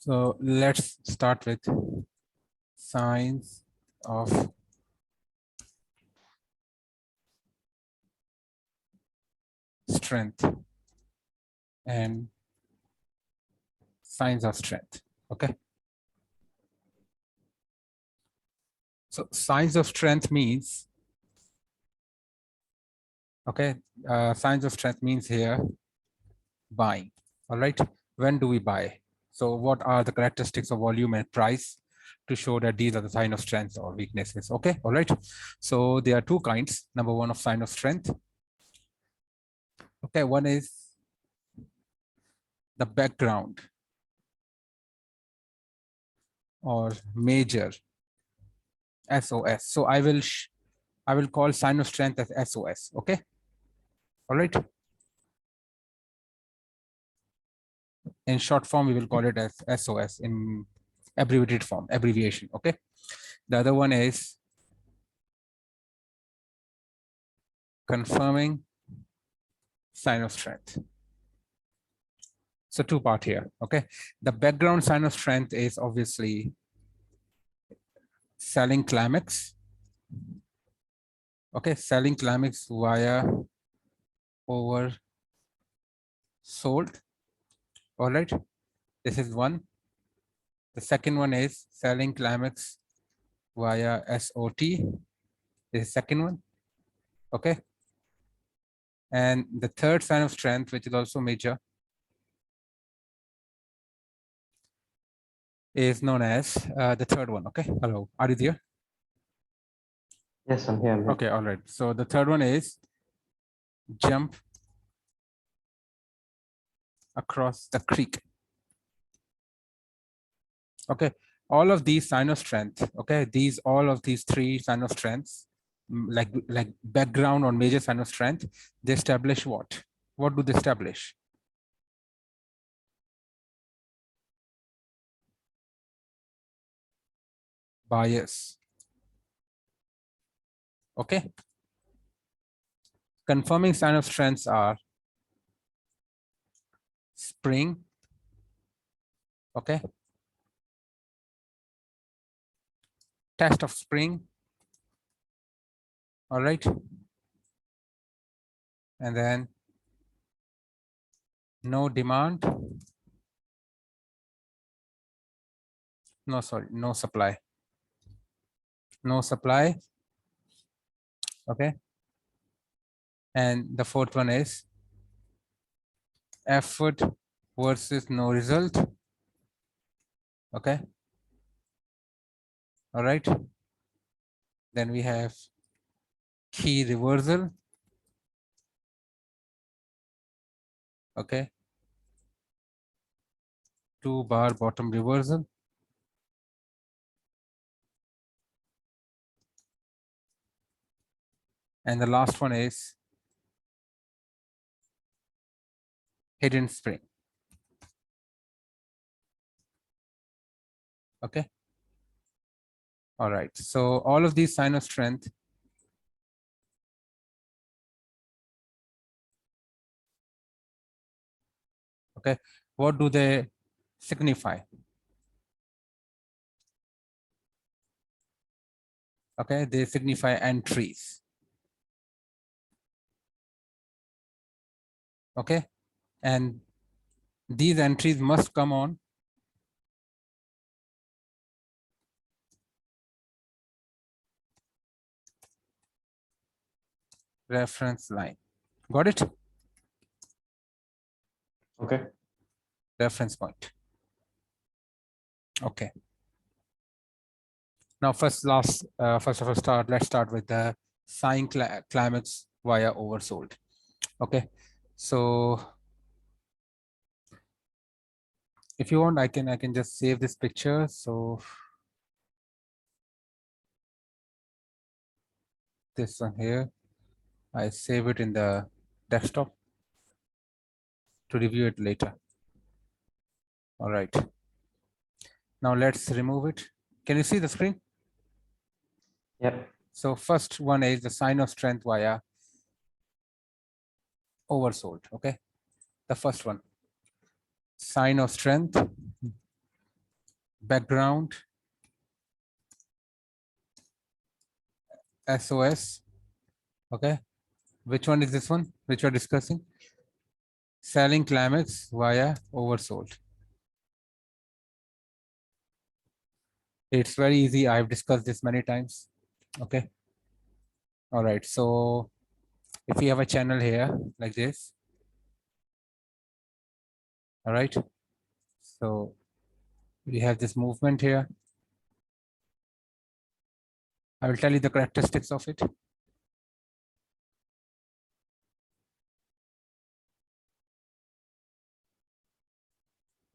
So let's start with signs of strength and signs of strength. Okay. So signs of strength means, okay, signs of strength means here buying. All right. When do we buy? So what are the characteristics of volume and price to show that these are the sign of strength or weaknesses? Okay. All right. So there are two kinds. Number one of sign of strength. Okay. One is the background or major SOS. So I will call sign of strength as SOS. Okay. All right. In short form, we will call it as SOS in abbreviated form, abbreviation. Okay. The other one is confirming sign of strength. So two part here. Okay. The background sign of strength is obviously selling climax. Okay. Selling climax via oversold. All right. This is one. The second one is selling climax via SOT. This is second one. Okay. And the third sign of strength, which is also major, is known as the third one. Okay. Hello. Are you there? Yes, I'm here. Okay. All right. So the third one is jump across the creek. Okay. All of these sign of strength. Okay. All of these three sign of strengths, like background or major sign of strength, they establish what? What do they establish? Bias. Okay. Confirming sign of strengths are spring. Okay. Test of spring. All right. And then no demand. No, sorry, no supply. No supply. Okay. And the fourth one is effort versus no result. Okay. All right. Then we have key reversal. Okay. 2-bar bottom reversal. And the last one is hidden spring. Okay. All right. So all of these sign of strength okay, what do they signify? Okay, they signify entries. Okay, and these entries must come on reference line. Got it? Okay. Reference point. Okay. Now, first of all, let's start with the sign climax via oversold. Okay, so if you want, I can just save this picture. So this one here, I save it in the desktop to review it later. All right. Now let's remove it. Can you see the screen? Yep. So first one is the sign of strength via oversold. Okay, the first one, sign of strength background, SOS. Okay, which one is this one which we're discussing? Selling climax via oversold. It's very easy. I've discussed this many times. Okay. All right. So if we have a channel here like this, all right. So we have this movement here. I will tell you the characteristics of it.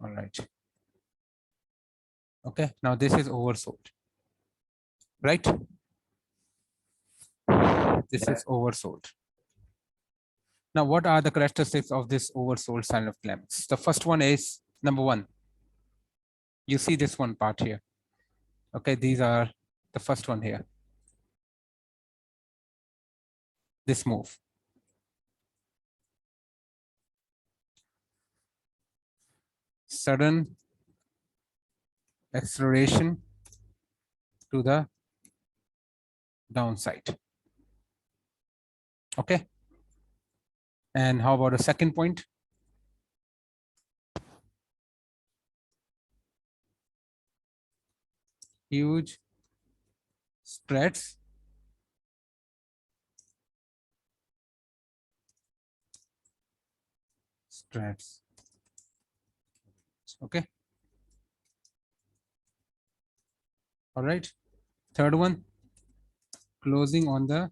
All right. Okay. Now this is oversold, right? This is oversold. Now, what are the characteristics of this oversold sign of climax? The first one is number one. You see this one part here. Okay, these are the first one here. This move. Sudden acceleration to the downside. Okay. And how about the second point? Huge spreads. Spreads. Okay. All right. Third one, closing on the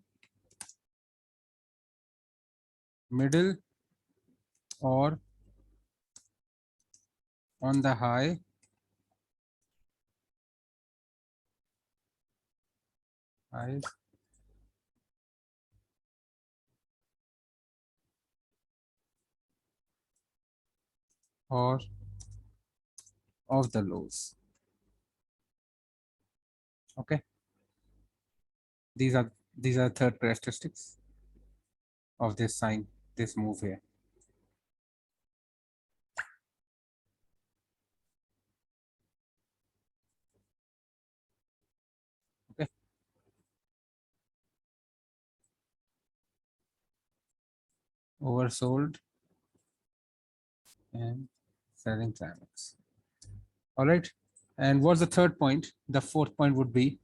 middle or on the high highs or of the lows. Okay. These are third characteristics of this sign, this move here. Okay. Oversold and selling climax. All right. And what's the third point? The fourth point would be,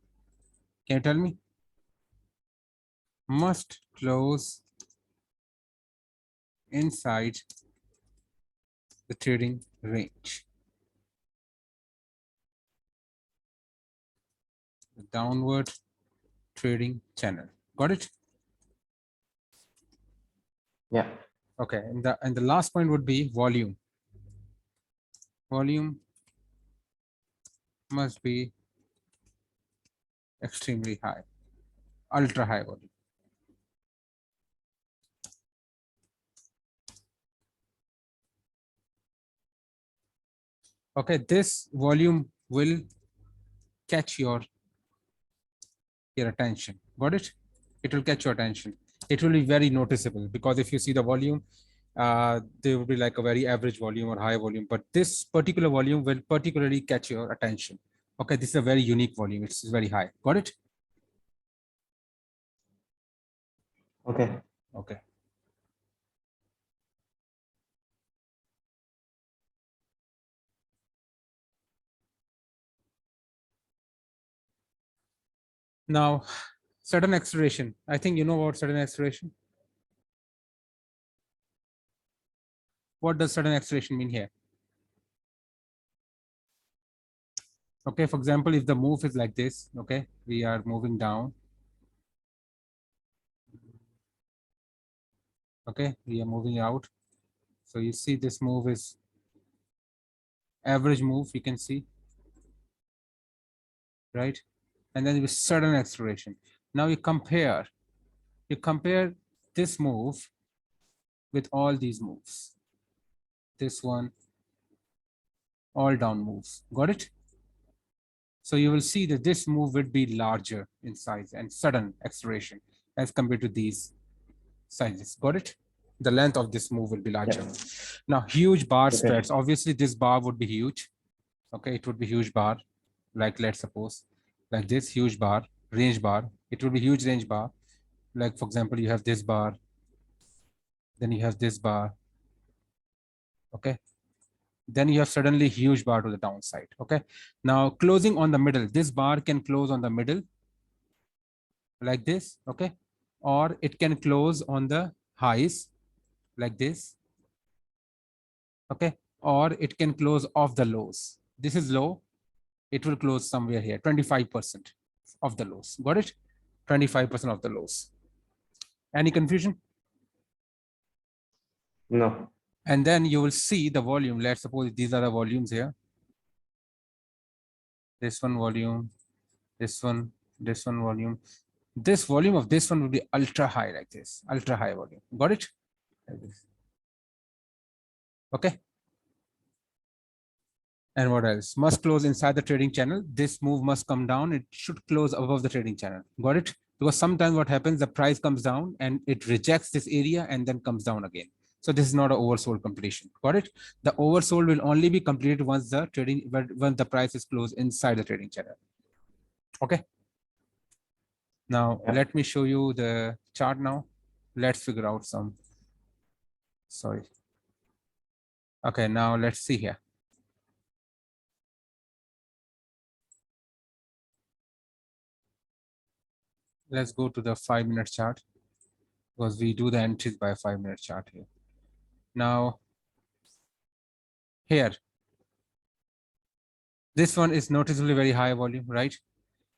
can you tell me? Must close inside the trading range. The downward trading channel. Got it? Yeah. Okay. And the last point would be volume. Volume must be extremely high, ultra high volume. Okay, this volume will catch your attention. Got it? It will catch your attention. It will be very noticeable because if you see the volume, there will be like a very average volume or high volume, but this particular volume will particularly catch your attention. Okay, this is a very unique volume. It's very high. Got it? Okay. Okay. Now, sudden acceleration. I think you know about sudden acceleration. What does sudden acceleration mean here? Okay, for example, if the move is like this, okay, we are moving down. Okay, we are moving out. So you see this move is average move, you can see, right? And then with sudden acceleration. Now you compare this move with all these moves. This one, all down moves. Got it? So you will see that this move would be larger in size and sudden acceleration as compared to these sizes. Got it? The length of this move will be larger. Yeah. Now, huge bar Okay. spreads. Obviously, this bar would be huge. Okay, it would be huge bar, like let's suppose like this huge bar, range bar. It will be huge range bar. Like for example, you have this bar, then you have this bar. Okay, then you have suddenly huge bar to the downside. Okay, now closing on the middle, this bar can close on the middle like this. Okay, or it can close on the highs like this. Okay, or it can close off the lows. This is low, it will close somewhere here, 25% of the lows. Got it? 25% of the lows. Any confusion? No. And then you will see the volume. Let's suppose these are the volumes here. This one volume, this one volume. This volume of this one will be ultra high like this, ultra high volume. Got it? Like this. Okay. And what else? Must close inside the trading channel. This move must come down. It should close above the trading channel. Got it? Because sometimes what happens, the price comes down and it rejects this area and then comes down again. So this is not an oversold completion. Got it? The oversold will only be completed once the trading, when the price is closed inside the trading channel. Okay. Now Yeah. let me show you the chart now. Let's figure out some. Sorry. Okay, now let's see here. Let's go to the 5-minute chart because we do the entries by a 5-minute chart here. Now, here, this one is noticeably very high volume, right?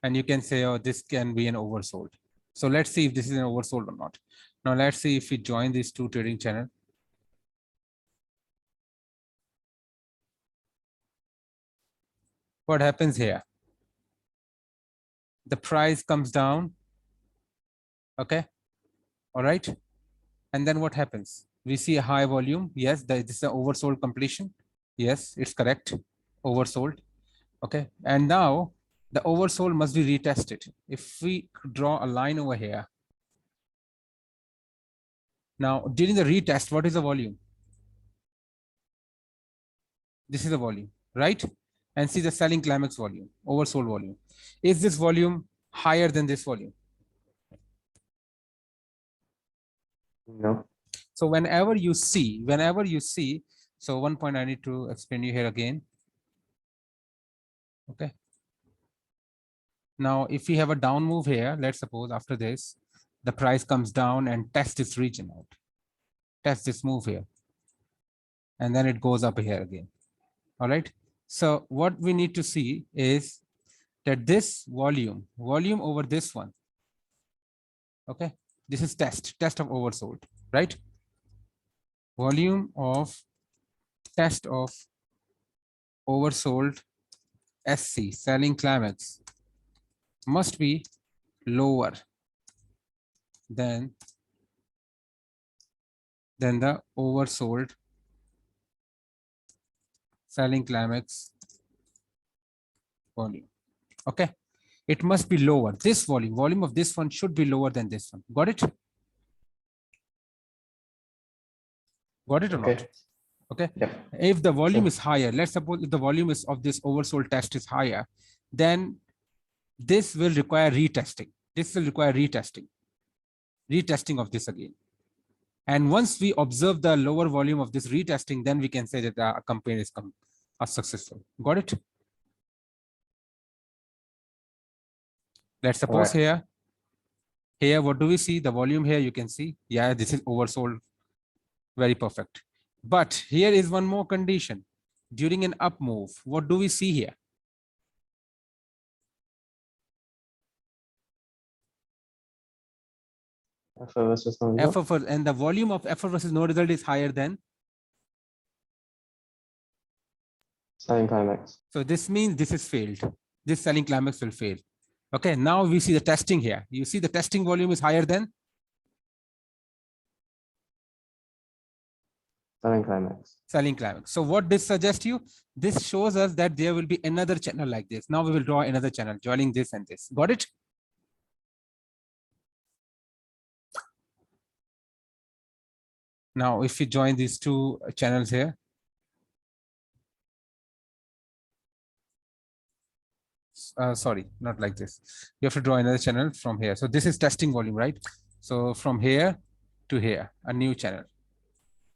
And you can say, oh, this can be an oversold. So let's see if this is an oversold or not. Now let's see if we join these two trading channel. What happens here? The price comes down. Okay. All right. And then what happens? We see a high volume. Yes, this is an oversold completion. Yes, it's correct. Oversold. Okay. And now the oversold must be retested. If we draw a line over here. Now, during the retest, what is the volume? This is the volume, right? And see the selling climax volume, oversold volume. Is this volume higher than this volume? No. So whenever you see, so one point I need to explain you here again. Okay. Now, if we have a down move here, let's suppose after this, the price comes down and tests this region out, test this move here, and then it goes up here again. All right. So what we need to see is that this volume over this one. Okay. This is test of oversold, right? Volume of test of oversold SC, selling climax, must be lower than the oversold selling climax volume. Okay. It must be lower. This volume of this one should be lower than this one. Got it? Got it or Okay. not? Okay. Yeah. If the volume Sure. is higher, let's suppose if the volume is of this oversold test is higher, then this will require retesting. This will require retesting of this again. And once we observe the lower volume of this retesting, then we can say that the campaign is successful. Got it? Let's suppose All here, what do we see? The volume here, you can see, yeah, this is oversold. Very perfect. But here is one more condition. During an up move, what do we see here? right. FO versus no result. FF, and the volume of FF versus no result is higher than. Selling climax. So this means this is failed. This selling climax will fail. Okay, now we see the testing here. You see the testing volume is higher than Selling climax. selling climax. So what this suggests you? This shows us that there will be another channel like this. Now we will draw another channel joining this and this. Got it? Now, if you join these two channels here, sorry, not like this. You have to draw another channel from here. So this is testing volume, right? So from here to here, a new channel,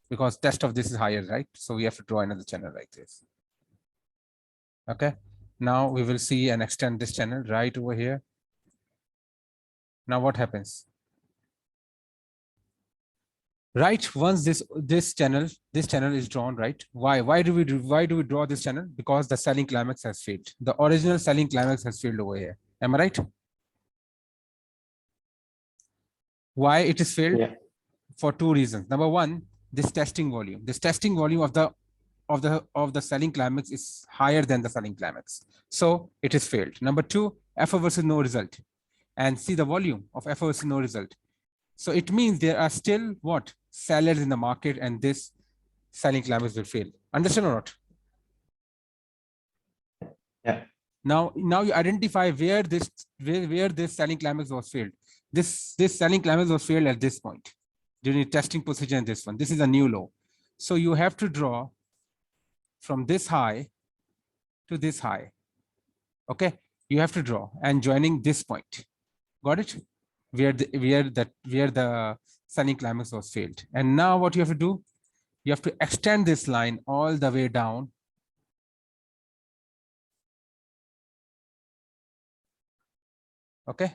because test of this is higher, right? So we have to draw another channel like this. Okay. Now we will see and extend this channel right over here. Now what happens? Right, once this channel is drawn, right? Why do we draw this channel? Because the selling climax has failed. The original selling climax has failed over here. Am I right? Why it is failed? Yeah. For two reasons. Number one, this testing volume of the selling climax is higher than the selling climax, so it is failed. Number two, FO versus no result, and see the volume of FO versus no result. So it means there are still what sellers in the market, and this selling climax will fail. Understand or not? Yeah. Now you identify where this selling climax was failed. This selling climax was failed at this point during testing position. This one, this is a new low. So you have to draw from this high to this high. Okay, you have to draw and joining this point. Got it? Where the selling climax was failed. And now what you have to do? You have to extend this line all the way down. Okay.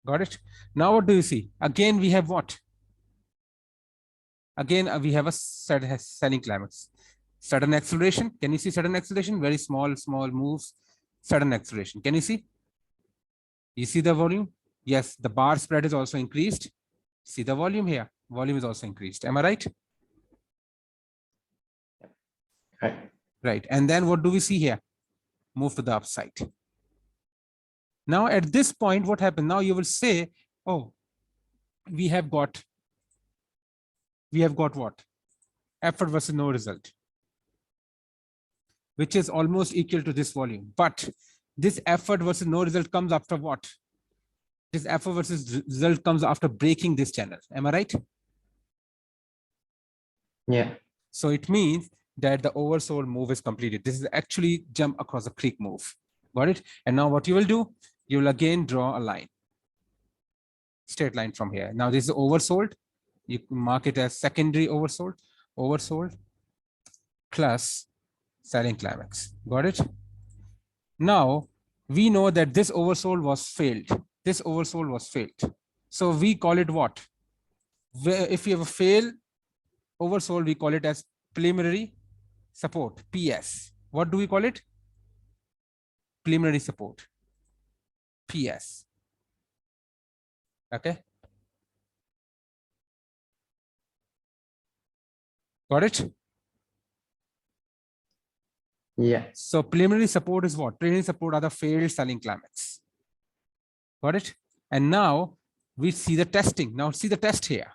Got it? Now what do you see? Again, we have what? Again, we have a selling climax. Sudden acceleration. Can you see sudden acceleration? Very small moves. Sudden acceleration. Can you see? You see the volume? Yes, the bar spread is also increased. See the volume here. Volume is also increased. Am I right? Right. Right. And then what do we see here? Move to the upside. Now at this point, what happened? Now you will say, oh, we have got what? Effort versus no result, which is almost equal to this volume. But this effort versus no result comes after what? This effort versus result comes after breaking this channel. Am I right? Yeah. So it means that the oversold move is completed. This is actually jump across the creek move. Got it? And now what you will do? You will again draw a line, straight line from here. Now this is oversold. You mark it as secondary oversold plus selling climax. Got it? Now we know that this oversold was failed. This oversold was failed. So we call it what? If you have a fail oversold, we call it as preliminary support, PS. What do we call it? Preliminary support, PS. Okay. Got it? Yeah. So preliminary support is what? Preliminary support are the failed selling climax. Got it? And now we see the testing. Now see the test here.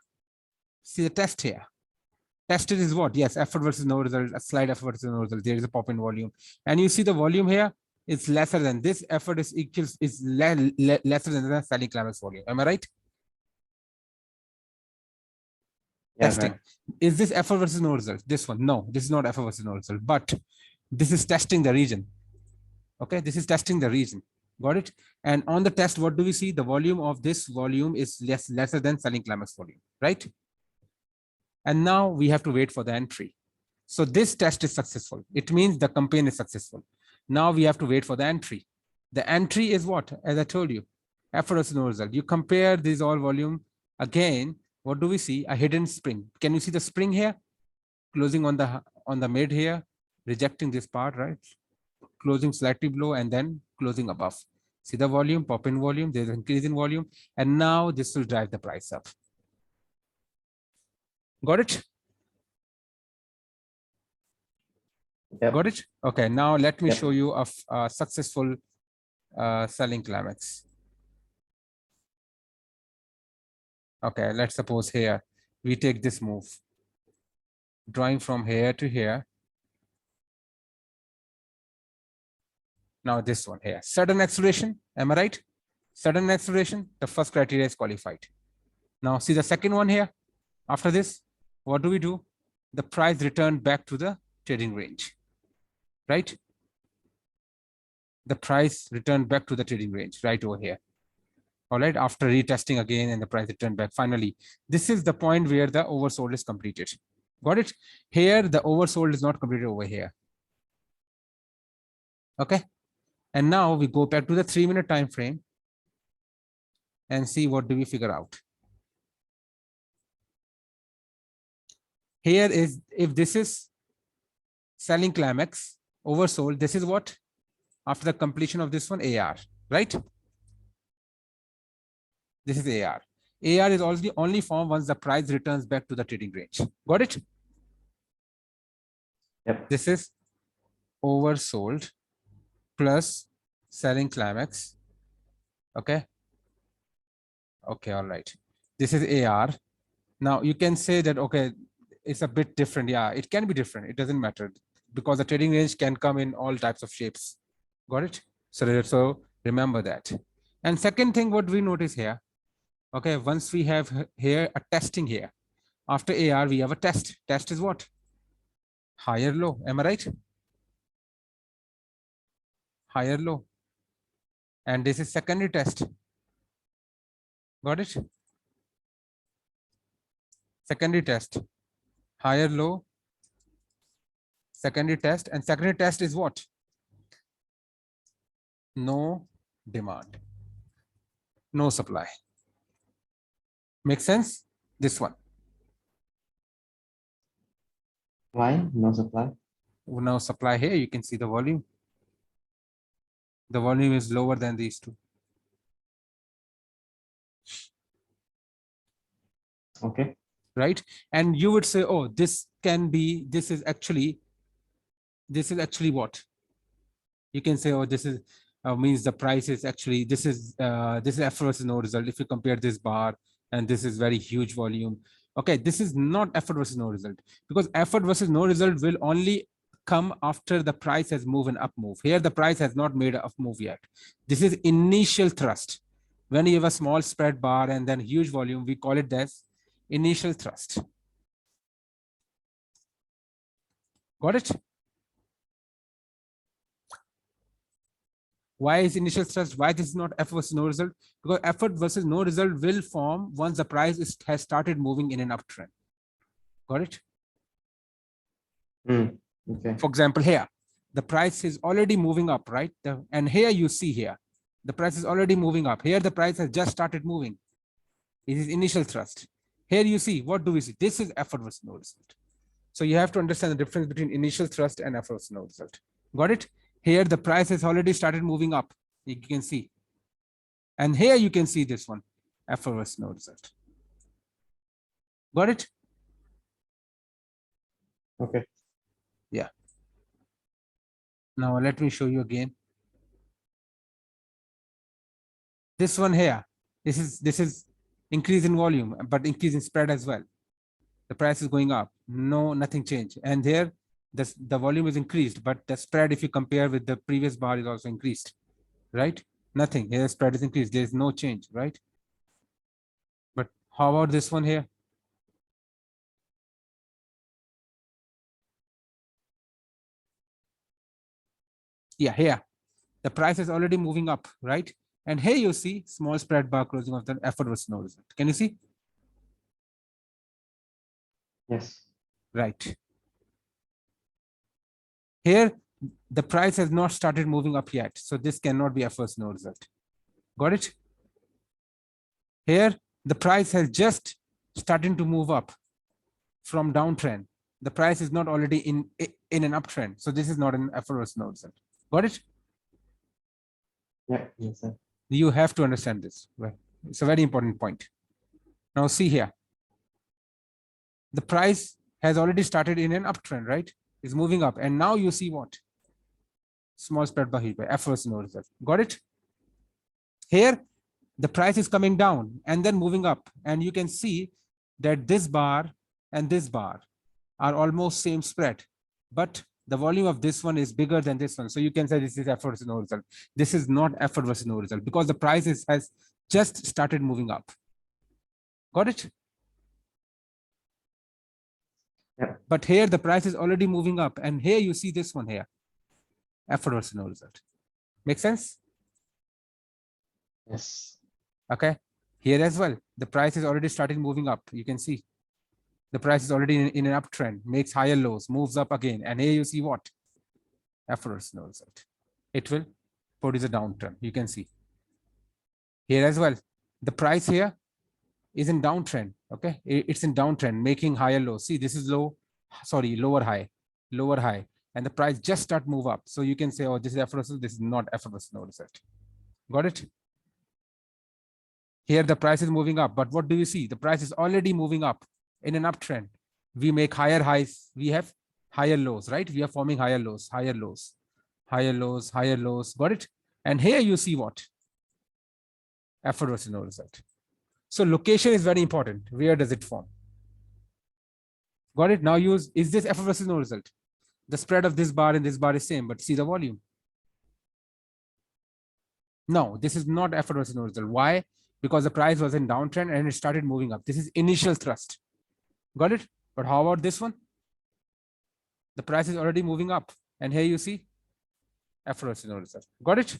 See the test here. Tested is what? Yes, effort versus no result, a slight effort versus no result. There is a pop in volume. And you see the volume here is lesser than this. Effort is lesser than the selling climax volume. Am I right? Yeah, Testing. right. Is this effort versus no result? This one? No, this is not effort versus no result, but this is testing the region. Okay, this is testing the region. Got it? And on the test, what do we see? The volume of this volume is lesser than selling climax volume, right? And now we have to wait for the entry. So this test is successful. It means the campaign is successful. Now we have to wait for the entry. The entry is what? As I told you, effort versus no result. You compare these all volume again. What do we see? A hidden spring. Can you see the spring here? Closing on the mid here, rejecting this part, right? Closing slightly below and then closing above. See the volume, pop in volume, there's an increase in volume, and now this will drive the price up. Got it? Yep. Got it? Okay, now let me Yep. show you a successful selling climax. Okay, let's suppose here we take this move, drawing from here to here. Now this one here, sudden acceleration, am I right? Sudden acceleration, the first criteria is qualified. Now see the second one here. After this, what do? The price returned back to the trading range, right? the price returned back to the trading range right over here. All right, after retesting again and the price returned back. Finally, this is the point where the oversold is completed. Got it? Here, the oversold is not completed over here. Okay. And now we go back to the 3-minute time frame and see what do we figure out. Here is, if this is selling climax, oversold, this is what? After the completion of this one, AR, right? This is AR. AR is also the only form once the price returns back to the trading range. Got it? Yep. This is oversold plus selling climax. Okay. Okay. All right. This is AR. Now you can say that, okay, it's a bit different. Yeah, it can be different. It doesn't matter because the trading range can come in all types of shapes. Got it? So remember that. And second thing, what we notice here, okay, once we have here a testing here, after AR, we have a test. Test is what? Higher low. Am I right? Higher low. And this is secondary test. Got it? Secondary test. Higher low. Secondary test. And secondary test is what? No demand. No supply. Make sense? This one. Why no supply? Now supply here, you can see the volume. The volume is lower than these two. Okay. Right? And you would say, oh, this can be, this is actually what? You can say, oh, this is means the price is actually, this is F versus no result. If you compare this bar and this is very huge volume. Okay, this is not effort versus no result, because effort versus no result will only come after the price has moved an up move. Here, the price has not made an up move yet. This is initial thrust. When you have a small spread bar and then huge volume, we call it as initial thrust. Got it? Why is initial thrust? Why this is not effort versus no result? Because effort versus no result will form once the price has started moving in an uptrend. Got it? Okay. For example, here, the price is already moving up, right? And here you see here, the price is already moving up. Here, the price has just started moving. It is initial thrust. Here you see, what do we see? This is effort versus no result. So you have to understand the difference between initial thrust and effort versus no result. Got it? Here, the price has already started moving up. You can see. And here you can see this one, effort versus no result. Got it? Okay. Yeah. Now let me show you again. This one here, this is increase in volume, but increase in spread as well. The price is going up. No, nothing changed. And here, the volume is increased, but the spread, if you compare with the previous bar, is also increased, right? Nothing. Here, spread is increased. There is no change, right? But how about this one here? Yeah, here, the price is already moving up, right? And here you see small spread bar closing of the effort versus no result. Can you see? Yes. Right. Here, the price has not started moving up yet. So this cannot be a first no result. Got it? Here, the price has just starting to move up from downtrend. The price is not already in an uptrend. So this is not an effort versus no result. Got it? Yeah. Yes, sir. You have to understand this. It's a very important point. Now see here. The price has already started in an uptrend, right? It's moving up. And now you see what? Small spread bar heat, effort versus no result. Got it? Here, the price is coming down and then moving up. And you can see that this bar and this bar are almost same spread, but the volume of this one is bigger than this one. So you can say this is effort versus no result. This is not effort versus no result because the price has just started moving up. Got it? Yeah. But here the price is already moving up. And here you see this one here, effort versus no result. Make sense? Yes. Okay. Here as well, the price is already started moving up. You can see the price is already in an uptrend, makes higher lows, moves up again. And here you see what? Effortless no result. It will produce a downtrend. You can see here as well. The price here is in downtrend. Okay. It's in downtrend, making higher lows. See, this is low, sorry, lower high, lower high. And the price just start move up. So you can say, oh, this is effortless. This is not effortless no result. Got it? Here the price is moving up, but what do you see? The price is already moving up in an uptrend. We make higher highs, we have higher lows, right? We are forming higher lows, higher lows, higher lows, higher lows. Got it? And here you see what? Effortless no result. So location is very important. Where does it form? Got it? Now use, is this effortless no result? The spread of this bar and this bar is same, but see the volume. No, this is not effortless no result. Why? Because the price was in downtrend and it started moving up. This is initial thrust. Got it? But how about this one? The price is already moving up. And here you see effortless no result. Got it?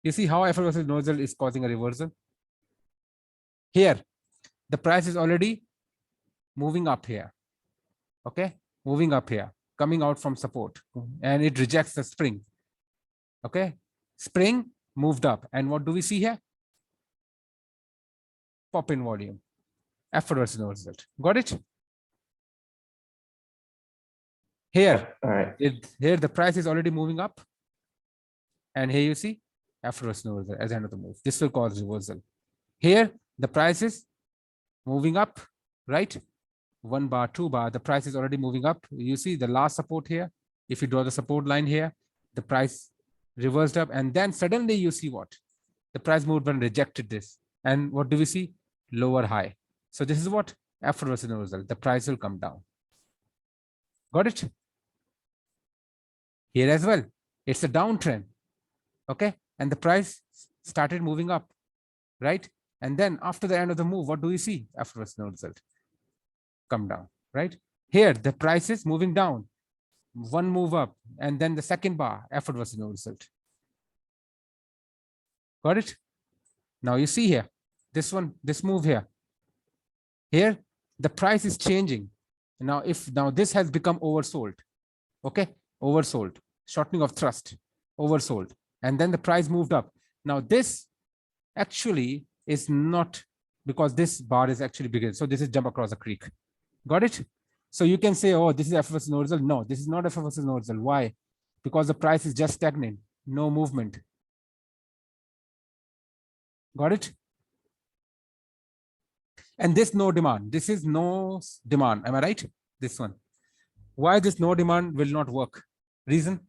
You see how effortless no result is causing a reversal? Here, the price is already moving up here. Okay? Moving up here, coming out from support. And it rejects the spring. Okay? Spring moved up. And what do we see here? Pop in volume. Effortless no result. Got it? Here, All right. here the price is already moving up. And here you see effortless no result as the end of the move. This will cause reversal. Here, the price is moving up, right? 1 bar, 2 bar, the price is already moving up. You see the last support here. If you draw the support line here, the price reversed up. And then suddenly you see what? The price moved and rejected this. And what do we see? Lower high. So this is what? Effortless no result. The price will come down. Got it? Here as well, it's a downtrend. Okay. And the price started moving up, right? And then after the end of the move, what do we see? Effortless no result. Come down, right? Here, the price is moving down. One move up, and then the second bar, effortless no result. Got it? Now you see here, this one, this move here. Here, the price is changing. Now, if now this has become oversold, okay? Oversold, shortening of thrust, oversold. And then the price moved up. Now this actually is not, because this bar is actually bigger. So this is jump across the creek. Got it? So you can say, oh, this is effortless no result. No, this is not effortless no result. Why? Because the price is just stagnant, no movement. Got it? And this no demand, this is no demand. Am I right? This one. Why this no demand will not work? Reason?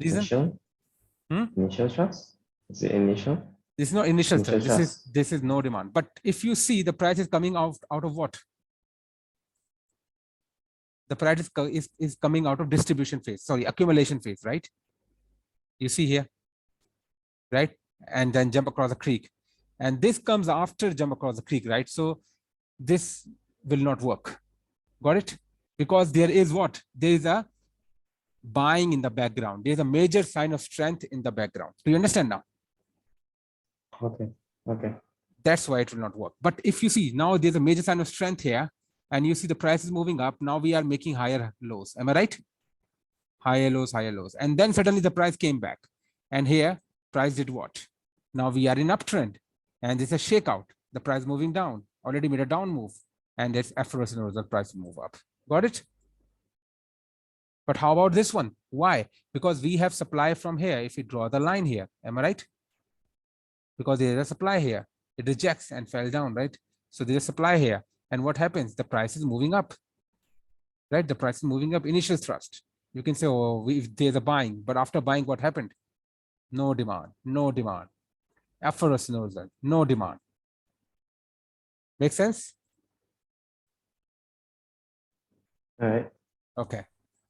Reason? Initial. Initial trust. Is it initial? This is not initial Initial thrust. This is no demand. But if you see the price is coming out of what? The price is coming out of distribution phase, sorry, accumulation phase, right? You see here, right? And then jump across the creek. And this comes after jump across the creek, right? So this will not work. Got it? Because there is what? There is a buying in the background. There's a major sign of strength in the background. Do you understand now? Okay. Okay. That's why it will not work. But if you see now there's a major sign of strength here, and you see the price is moving up, now we are making higher lows. Am I right? Higher lows, higher lows. And then suddenly the price came back. And here, price did what? Now we are in uptrend. And this is a shakeout. The price moving down. Already made a down move. And it's effortless in the price move up. Got it? But how about this one? Why? Because we have supply from here. If we draw the line here, am I right? Because there is a supply here. It rejects and fell down, right? So there's a supply here. And what happens? The price is moving up, right? The price is moving up, initial thrust. You can say, oh, if there's a buying, but after buying, what happened? No demand, no demand. Effortless no result, no demand. Make sense? All right. Okay.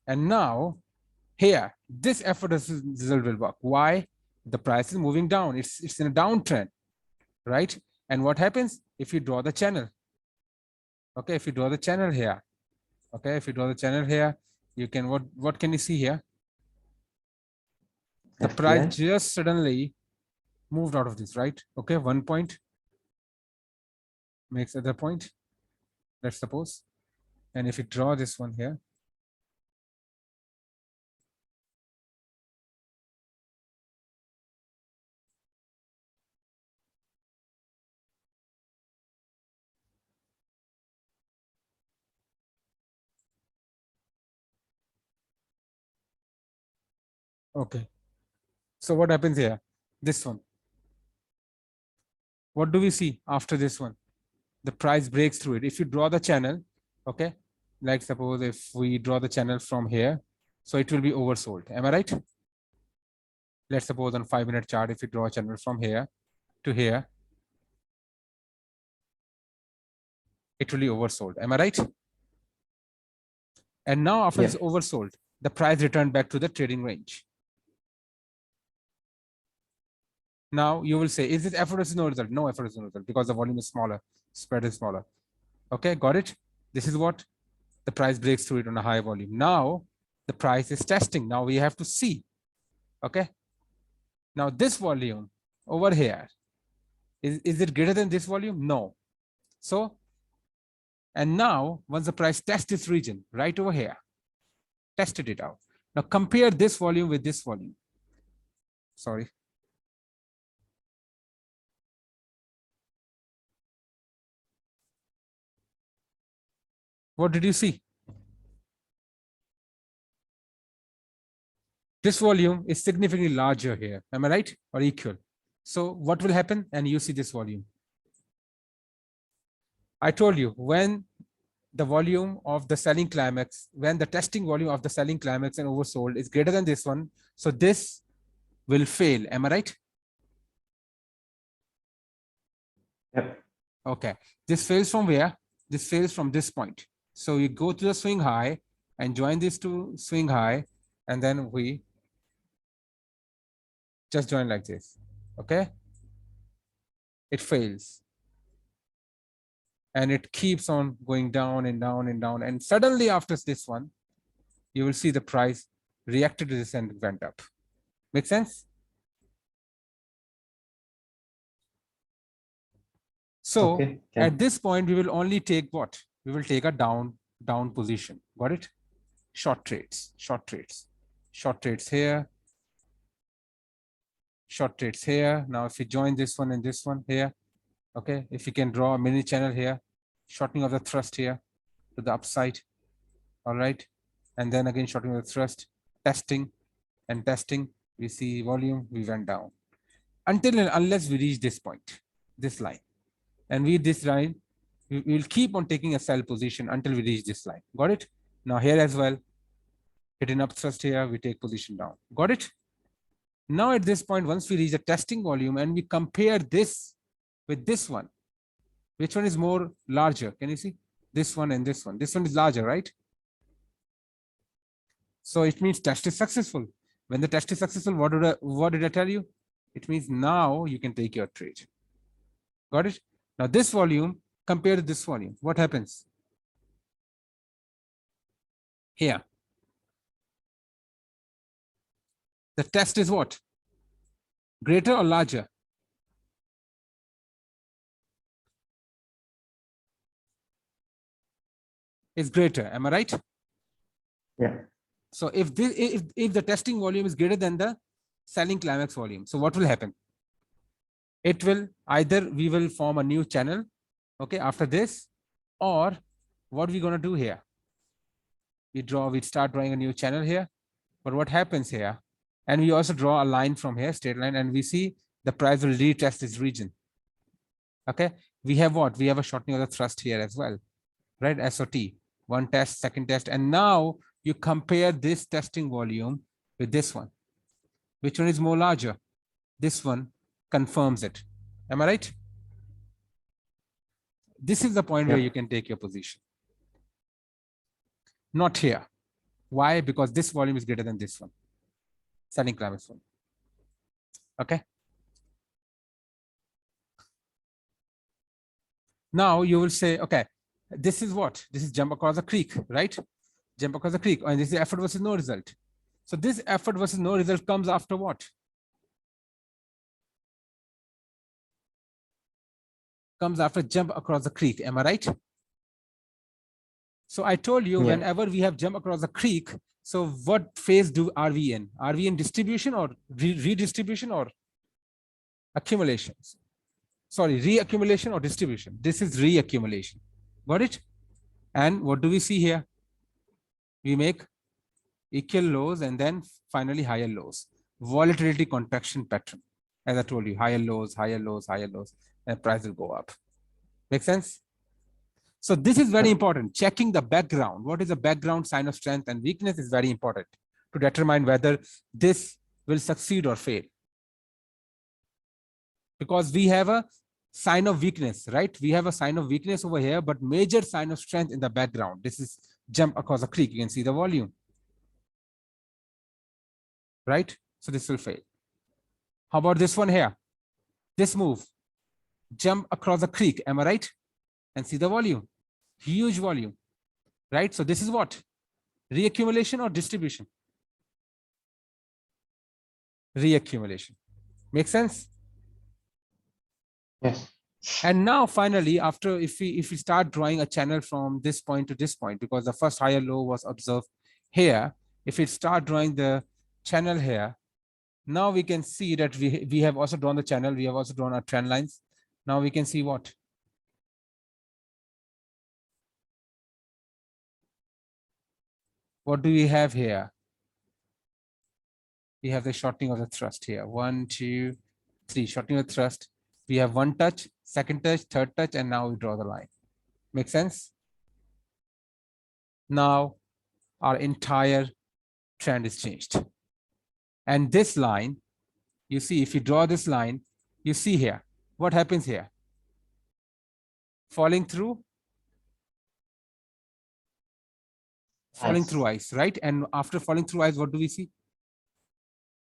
And now here, this effortless result will work. Why? The price is moving down. It's in a downtrend, right? And what happens if you draw the channel? Okay, if you draw the channel here, okay, if you draw the channel here, You can, what can you see here? The FPI. price just suddenly moved out of this, right? Okay, 1 point makes other point, let's suppose. And if you draw this one here, okay. So what happens here? This one. What do we see after this one? The price breaks through it. If you draw the channel, okay, like suppose if we draw the channel from here, so it will be oversold. Am I right? Let's suppose on 5-minute chart, if you draw a channel from here to here, it will be oversold. Am I right? And now after Yeah. it's oversold, the price returned back to the trading range. Now you will say, is it effort versus no result? No effort versus no result, because the volume is smaller, spread is smaller. Okay, got it? This is what the price breaks through it on a high volume. Now the price is testing. Now we have to see. Okay. Now this volume over here, is it greater than this volume? No. So, and now once the price tests this region right over here, tested it out. Now compare this volume with this volume. Sorry. What did you see? This volume is significantly larger here. Am I right? Or equal? So what will happen? And you see this volume. I told you, when the volume of the selling climax, when the testing volume of the selling climax and oversold is greater than this one, so this will fail. Am I right? Yep. Okay. This fails from where? This fails from this point. So you go to the swing high and join these two swing high, and then we just join like this. Okay. It fails. And it keeps on going down and down and down. And suddenly after this one, you will see the price reacted to this and went up. Make sense? So Okay. at this point, we will only take what? We will take a down position. Got it? Short trades, short trades, short trades here, short trades here. Now, if you join this one and this one here, okay, if you can draw a mini channel here, shortening of the thrust here to the upside, all right, and then again shortening of the thrust, testing and testing, we see volume, we went down until and unless we reach this point, this line, and with this line, we will keep on taking a sell position until we reach this line. Got it? Now here as well, hitting up thrust here, we take position down. Got it? Now at this point, once we reach the testing volume and we compare this with this one, which one is more larger? Can you see? This one and this one. This one is larger, right? So it means test is successful. When the test is successful, what did I tell you? It means now you can take your trade. Got it? Now this volume compared to this volume, what happens? Here. The test is what? Greater or larger? It's greater. Am I right? Yeah. So if the testing volume is greater than the selling climax volume, so what will happen? It will either we will form a new channel, okay, after this, or what we're gonna do here? We start drawing a new channel here. But what happens here? And we also draw a line from here, straight line, and we see the price will retest this region. Okay, we have what? We have a shortening of the thrust here as well, right? SOT, one test, second test, and now you compare this testing volume with this one. Which one is more larger? This one confirms it. Am I right? This is the point where you can take your position. Not here. Why? Because this volume is greater than this one. Selling climax one. Okay. Now you will say, okay, this is what? This is jump across the creek, right? Jump across the creek. And this is effort versus no result. So this effort versus no result comes after what? Comes after jump across the creek. Am I right? So I told you, Yeah. whenever we have jump across the creek, so what phase are we in? Are we in distribution or redistribution or accumulation? Sorry, reaccumulation or distribution? This is reaccumulation. Got it? And what do we see here? We make equal lows and then finally higher lows. Volatility contraction pattern. As I told you, higher lows, higher lows, higher lows, and price will go up. Make sense? So this is very important. Checking the background. What is the background sign of strength and weakness is very important to determine whether this will succeed or fail. Because we have a sign of weakness, right? We have a sign of weakness over here, but major sign of strength in the background. This is jump across the creek. You can see the volume, right? So this will fail. How about this one here? This move, jump across the creek. Am I right? And see the volume, huge volume, right? So this is what? Reaccumulation or distribution? Reaccumulation. Make sense? Yes. And now finally, after if we start drawing a channel from this point to this point, because the first higher low was observed here, if we start drawing the channel here, now we can see that we have also drawn the channel. We have also drawn our trend lines. Now we can see what? What do we have here? We have the shortening of the thrust here. 1, 2, 3, shortening of the thrust. We have one touch, second touch, third touch, and now we draw the line. Make sense? Now our entire trend is changed. And this line, you see, if you draw this line, you see here, what happens here? Falling through ice, right? And after falling through ice, what do we see?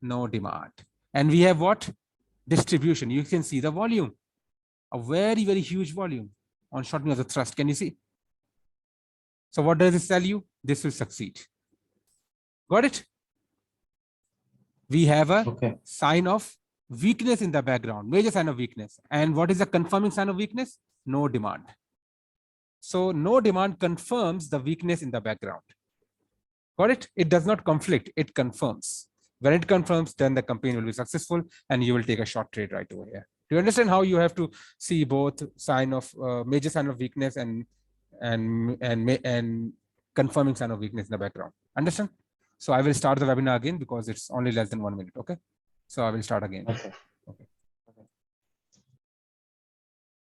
No demand. And we have what? Distribution. You can see the volume, a very, very huge volume on shortening of the thrust. Can you see? So what does this tell you? This will succeed. Got it? We have a sign of weakness in the background, major sign of weakness. And what is the confirming sign of weakness? No demand. So no demand confirms the weakness in the background. Got it? It does not conflict, it confirms. When it confirms, then the company will be successful and you will take a short trade right over here. Do you understand how you have to see both sign of major sign of weakness and confirming sign of weakness in the background? Understand? So I will start the webinar again because it's only less than 1 minute. Okay. So I will start again. Okay.